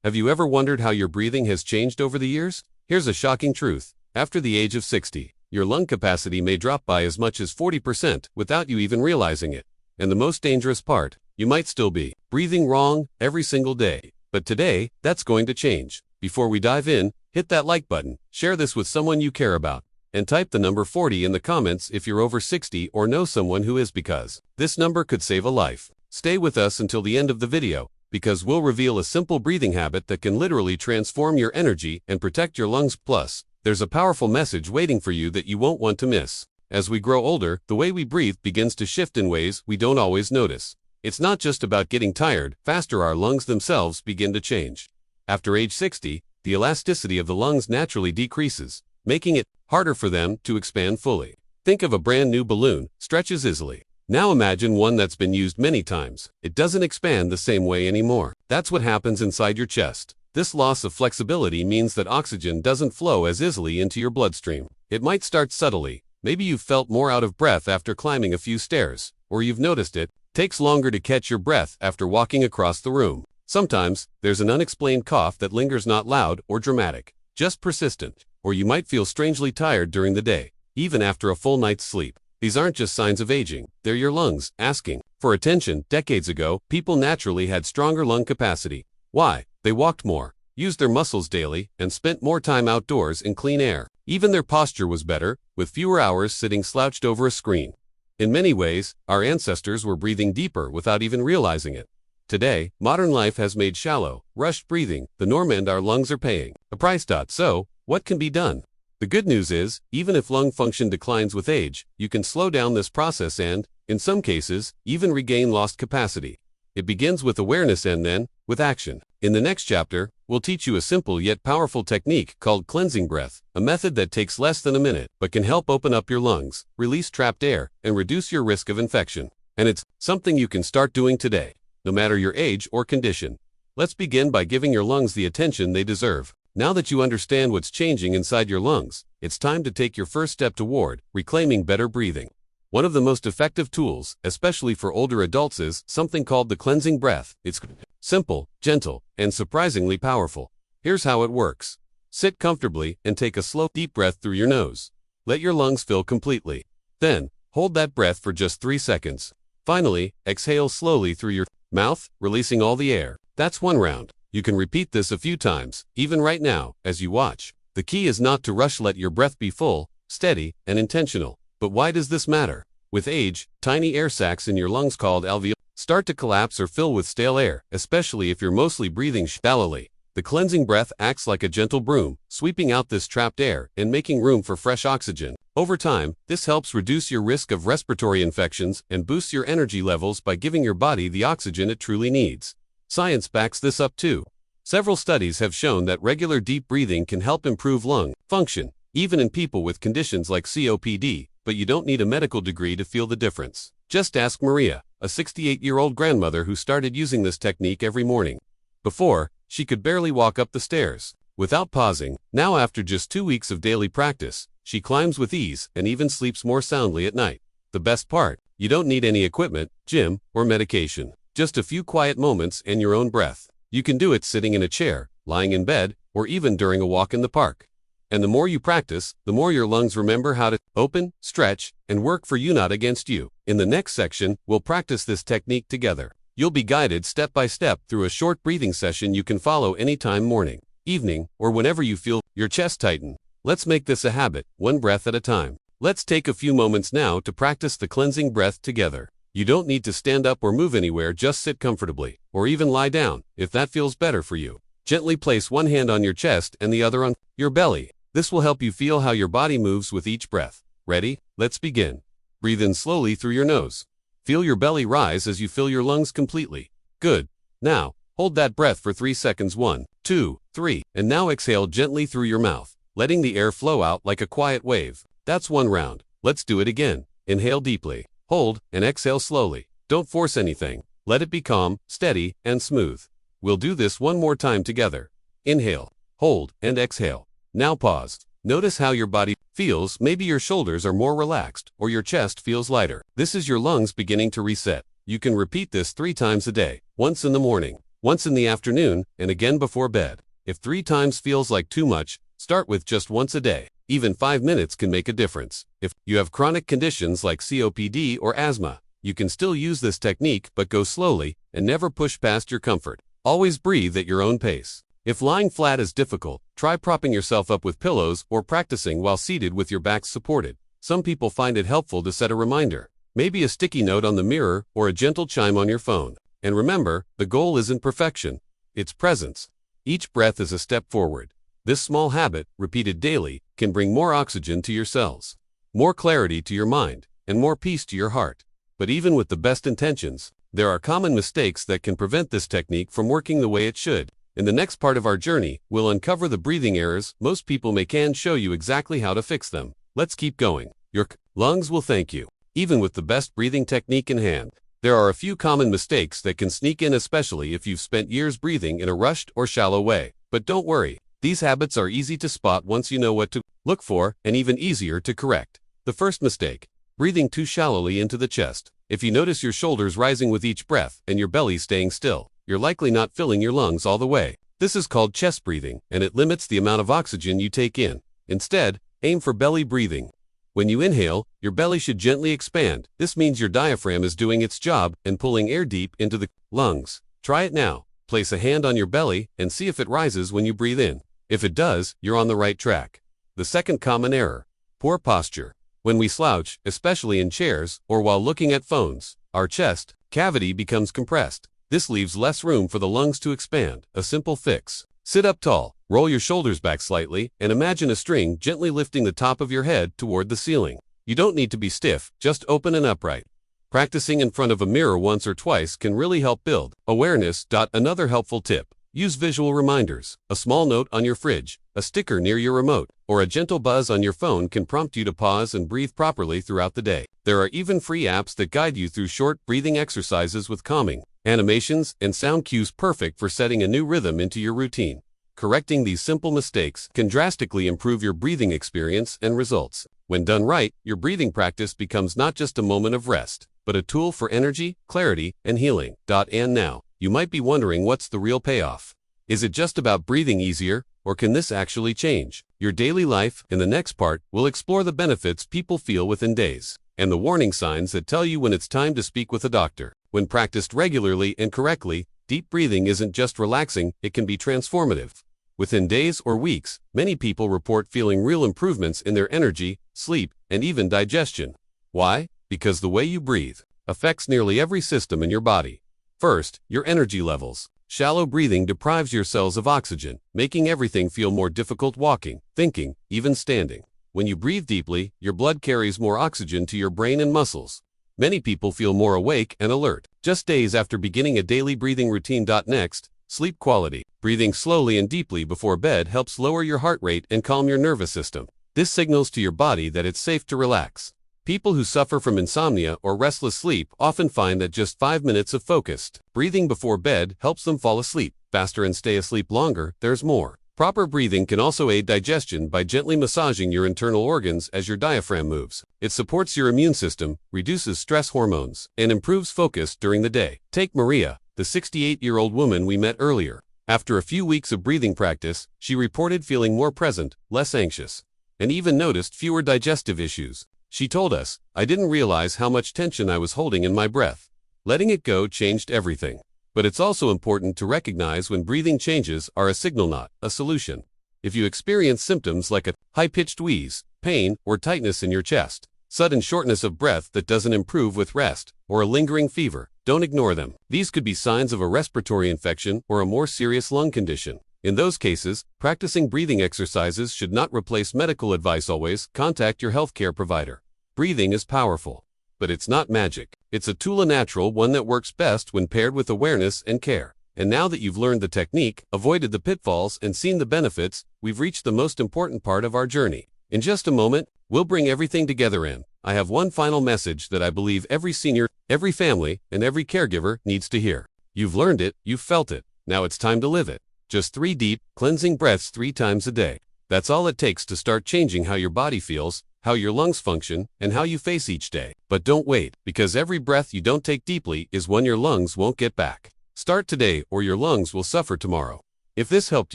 Have you ever wondered how your breathing has changed over the years? Here's a shocking truth. After the age of 60, your lung capacity may drop by as much as 40% without you even realizing it. And the most dangerous part, you might still be breathing wrong every single day. But today, that's going to change. Before we dive in, hit that like button, share this with someone you care about, and type the number 40 in the comments if you're over 60 or know someone who is, because this number could save a life. Stay with us until the end of the video, because we'll reveal a simple breathing habit that can literally transform your energy and protect your lungs. Plus, there's a powerful message waiting for you that you won't want to miss. As we grow older, the way we breathe begins to shift in ways we don't always notice. It's not just about getting tired, faster our lungs themselves begin to change. After age 60, the elasticity of the lungs naturally decreases, making it harder for them to expand fully. Think of a brand new balloon, stretches easily. Now imagine one that's been used many times. It doesn't expand the same way anymore. That's what happens inside your chest. This loss of flexibility means that oxygen doesn't flow as easily into your bloodstream. It might start subtly. Maybe you've felt more out of breath after climbing a few stairs, or you've noticed it takes longer to catch your breath after walking across the room. Sometimes, there's an unexplained cough that lingers, not loud or dramatic, just persistent. Or you might feel strangely tired during the day, even after a full night's sleep. These aren't just signs of aging, they're your lungs asking for attention. Decades ago, people naturally had stronger lung capacity. Why? They walked more, used their muscles daily, and spent more time outdoors in clean air. Even their posture was better, with fewer hours sitting slouched over a screen. In many ways, our ancestors were breathing deeper without even realizing it. Today, modern life has made shallow, rushed breathing the norm, and our lungs are paying a price. So, what can be done? The good news is, even if lung function declines with age, you can slow down this process and, in some cases, even regain lost capacity. It begins with awareness and then, with action. In the next chapter, we'll teach you a simple yet powerful technique called cleansing breath, a method that takes less than a minute, but can help open up your lungs, release trapped air, and reduce your risk of infection. And it's something you can start doing today, no matter your age or condition. Let's begin by giving your lungs the attention they deserve. Now that you understand what's changing inside your lungs, it's time to take your first step toward reclaiming better breathing. One of the most effective tools, especially for older adults, is something called the cleansing breath. It's simple, gentle, and surprisingly powerful. Here's how it works. Sit comfortably and take a slow, deep breath through your nose. Let your lungs fill completely. Then, hold that breath for just 3 seconds. Finally, exhale slowly through your mouth, releasing all the air. That's one round. You can repeat this a few times, even right now, as you watch. The key is not to rush. Let your breath be full, steady, and intentional. But why does this matter? With age, tiny air sacs in your lungs called alveoli start to collapse or fill with stale air, especially if you're mostly breathing shallowly. The cleansing breath acts like a gentle broom, sweeping out this trapped air and making room for fresh oxygen. Over time, this helps reduce your risk of respiratory infections and boosts your energy levels by giving your body the oxygen it truly needs. Science backs this up too. Several studies have shown that regular deep breathing can help improve lung function, even in people with conditions like COPD, but you don't need a medical degree to feel the difference. Just ask Maria, a 68-year-old grandmother who started using this technique every morning. Before, she could barely walk up the stairs without pausing. Now, after just 2 weeks of daily practice, she climbs with ease and even sleeps more soundly at night. The best part, you don't need any equipment, gym, or medication. Just a few quiet moments and your own breath. You can do it sitting in a chair, lying in bed, or even during a walk in the park. And the more you practice, the more your lungs remember how to open, stretch, and work for you, not against you. In the next section, we'll practice this technique together. You'll be guided step by step through a short breathing session you can follow anytime, morning, evening, or whenever you feel your chest tighten. Let's make this a habit, one breath at a time. Let's take a few moments now to practice the cleansing breath together. You don't need to stand up or move anywhere, just sit comfortably, or even lie down, if that feels better for you. Gently place one hand on your chest and the other on your belly. This will help you feel how your body moves with each breath. Ready? Let's begin. Breathe in slowly through your nose. Feel your belly rise as you fill your lungs completely. Good. Now, hold that breath for 3 seconds. 1, 2, 3. And now exhale gently through your mouth, letting the air flow out like a quiet wave. That's one round. Let's do it again. Inhale deeply. Hold, and exhale slowly. Don't force anything. Let it be calm, steady, and smooth. We'll do this one more time together. Inhale, hold, and exhale. Now pause. Notice how your body feels. Maybe your shoulders are more relaxed, or your chest feels lighter. This is your lungs beginning to reset. You can repeat this 3 times a day, once in the morning, once in the afternoon, and again before bed. If 3 times feels like too much, start with just once a day. Even 5 minutes can make a difference. If you have chronic conditions like COPD or asthma, you can still use this technique, but go slowly and never push past your comfort. Always breathe at your own pace. If lying flat is difficult, try propping yourself up with pillows or practicing while seated with your back supported. Some people find it helpful to set a reminder, maybe a sticky note on the mirror or a gentle chime on your phone. And remember, the goal isn't perfection, it's presence. Each breath is a step forward. This small habit, repeated daily, can bring more oxygen to your cells, more clarity to your mind, and more peace to your heart. But even with the best intentions, there are common mistakes that can prevent this technique from working the way it should. In the next part of our journey, we'll uncover the breathing errors most people make and show you exactly how to fix them. Let's keep going. Your lungs will thank you. Even with the best breathing technique in hand, there are a few common mistakes that can sneak in, especially if you've spent years breathing in a rushed or shallow way. But don't worry, these habits are easy to spot once you know what to look for, and even easier to correct. The first mistake: breathing too shallowly into the chest. If you notice your shoulders rising with each breath and your belly staying still, you're likely not filling your lungs all the way. This is called chest breathing, and it limits the amount of oxygen you take in. Instead, aim for belly breathing. When you inhale, your belly should gently expand. This means your diaphragm is doing its job and pulling air deep into the lungs. Try it now. Place a hand on your belly and see if it rises when you breathe in. If it does, you're on the right track. The second common error: poor posture. When we slouch, especially in chairs or while looking at phones, our chest cavity becomes compressed. This leaves less room for the lungs to expand. A simple fix: sit up tall, roll your shoulders back slightly, and imagine a string gently lifting the top of your head toward the ceiling. You don't need to be stiff, just open and upright. Practicing in front of a mirror once or twice can really help build awareness. Another helpful tip: use visual reminders. A small note on your fridge, a sticker near your remote, or a gentle buzz on your phone can prompt you to pause and breathe properly throughout the day. There are even free apps that guide you through short breathing exercises with calming animations and sound cues, perfect for setting a new rhythm into your routine. Correcting these simple mistakes can drastically improve your breathing experience and results. When done right, your breathing practice becomes not just a moment of rest, but a tool for energy, clarity, and healing. And now, you might be wondering, what's the real payoff? Is it just about breathing easier, or can this actually change your daily life? In the next part, we'll explore the benefits people feel within days, and the warning signs that tell you when it's time to speak with a doctor. When practiced regularly and correctly, deep breathing isn't just relaxing, it can be transformative. Within days or weeks, many people report feeling real improvements in their energy, sleep, and even digestion. Why? Because the way you breathe affects nearly every system in your body. First, your energy levels. Shallow breathing deprives your cells of oxygen, making everything feel more difficult: walking, thinking, even standing. When you breathe deeply, your blood carries more oxygen to your brain and muscles. Many people feel more awake and alert just days after beginning a daily breathing routine. Next, sleep quality. Breathing slowly and deeply before bed helps lower your heart rate and calm your nervous system. This signals to your body that it's safe to relax. People who suffer from insomnia or restless sleep often find that just 5 minutes of focused breathing before bed helps them fall asleep faster and stay asleep longer. There's more. Proper breathing can also aid digestion by gently massaging your internal organs as your diaphragm moves. It supports your immune system, reduces stress hormones, and improves focus during the day. Take Maria, the 68-year-old woman we met earlier. After a few weeks of breathing practice, she reported feeling more present, less anxious, and even noticed fewer digestive issues. She told us, "I didn't realize how much tension I was holding in my breath. Letting it go changed everything." But it's also important to recognize when breathing changes are a signal, not a solution. If you experience symptoms like a high-pitched wheeze, pain, or tightness in your chest, sudden shortness of breath that doesn't improve with rest, or a lingering fever, don't ignore them. These could be signs of a respiratory infection or a more serious lung condition. In those cases, practicing breathing exercises should not replace medical advice. Always contact your healthcare provider. Breathing is powerful, but it's not magic. It's a tool, a natural one that works best when paired with awareness and care. And now that you've learned the technique, avoided the pitfalls, and seen the benefits, we've reached the most important part of our journey. In just a moment, we'll bring everything together in. I have one final message that I believe every senior, every family, and every caregiver needs to hear. You've learned it, you've felt it. Now it's time to live it. Just 3 deep, cleansing breaths 3 times a day. That's all it takes to start changing how your body feels, how your lungs function, and how you face each day. But don't wait, because every breath you don't take deeply is one your lungs won't get back. Start today or your lungs will suffer tomorrow. If this helped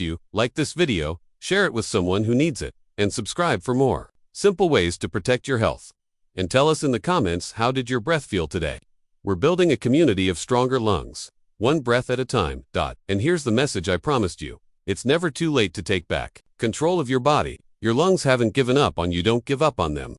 you, like this video, share it with someone who needs it, and subscribe for more simple ways to protect your health. And tell us in the comments, how did your breath feel today? We're building a community of stronger lungs, one breath at a time. And here's the message I promised you. It's never too late to take back control of your body. Your lungs haven't given up on you. Don't give up on them.